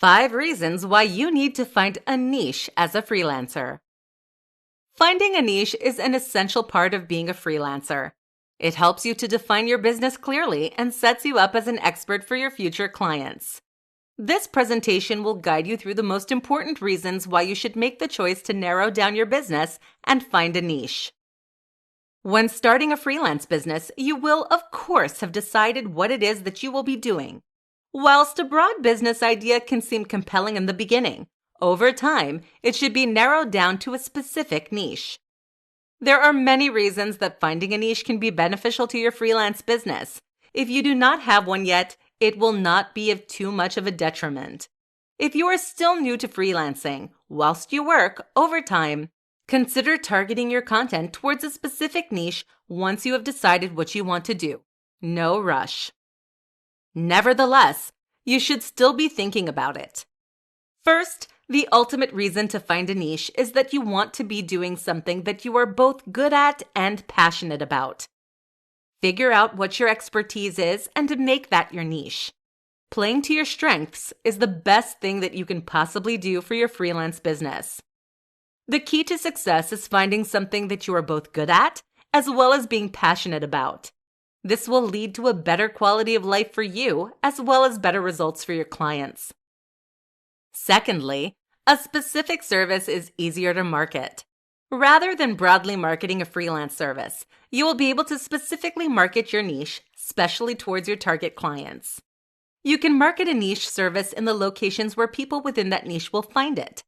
5 reasons why you need to find a niche as a freelancer. Finding a niche is an essential part of being a freelancer. It helps you to define your business clearly and sets you up as an expert for your future clients. This presentation will guide you through the most important reasons why you should make the choice to narrow down your business and find a niche. When starting a freelance business, you will, of course, have decided what it is that you will be doing. Whilst a broad business idea can seem compelling in the beginning, over time, it should be narrowed down to a specific niche. There are many reasons that finding a niche can be beneficial to your freelance business. If you do not have one yet, it will not be of too much of a detriment. If you are still new to freelancing, whilst you work, over time, consider targeting your content towards a specific niche once you have decided what you want to do. No rush. Nevertheless, you should still be thinking about it. First, the ultimate reason to find a niche is that you want to be doing something that you are both good at and passionate about. Figure out what your expertise is and make that your niche. Playing to your strengths is the best thing that you can possibly do for your freelance business. The key to success is finding something that you are both good at as well as being passionate about. This will lead to a better quality of life for you as well as better results for your clients. Secondly, a specific service is easier to market. Rather than broadly marketing a freelance service, you will be able to specifically market your niche, especially towards your target clients. You can market a niche service in the locations where people within that niche will find it.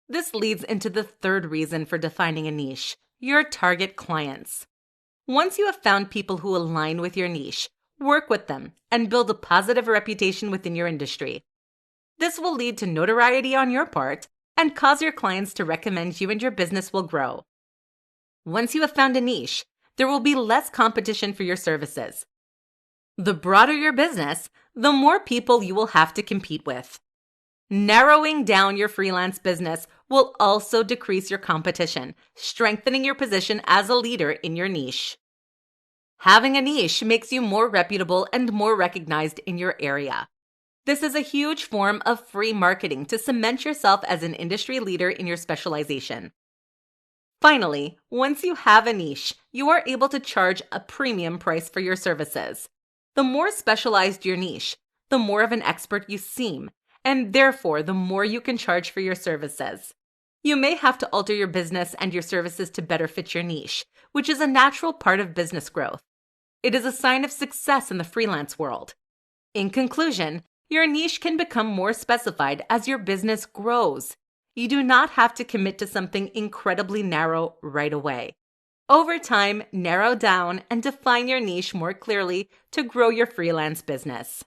This leads into the third reason for defining a niche, your target clients. Once you have found people who align with your niche, work with them and build a positive reputation within your industry. This will lead to notoriety on your part and cause your clients to recommend you, and your business will grow. Once you have found a niche, there will be less competition for your services. The broader your business, the more people you will have to compete with. Narrowing down your freelance business will also decrease your competition, strengthening your position as a leader in your niche. Having a niche makes you more reputable and more recognized in your area. This is a huge form of free marketing to cement yourself as an industry leader in your specialization. Finally, once you have a niche, you are able to charge a premium price for your services. The more specialized your niche, the more of an expert you seem, and therefore the more you can charge for your services. You may have to alter your business and your services to better fit your niche, which is a natural part of business growth. It is a sign of success in the freelance world. In conclusion, your niche can become more specified as your business grows. You do not have to commit to something incredibly narrow right away. Over time, narrow down and define your niche more clearly to grow your freelance business.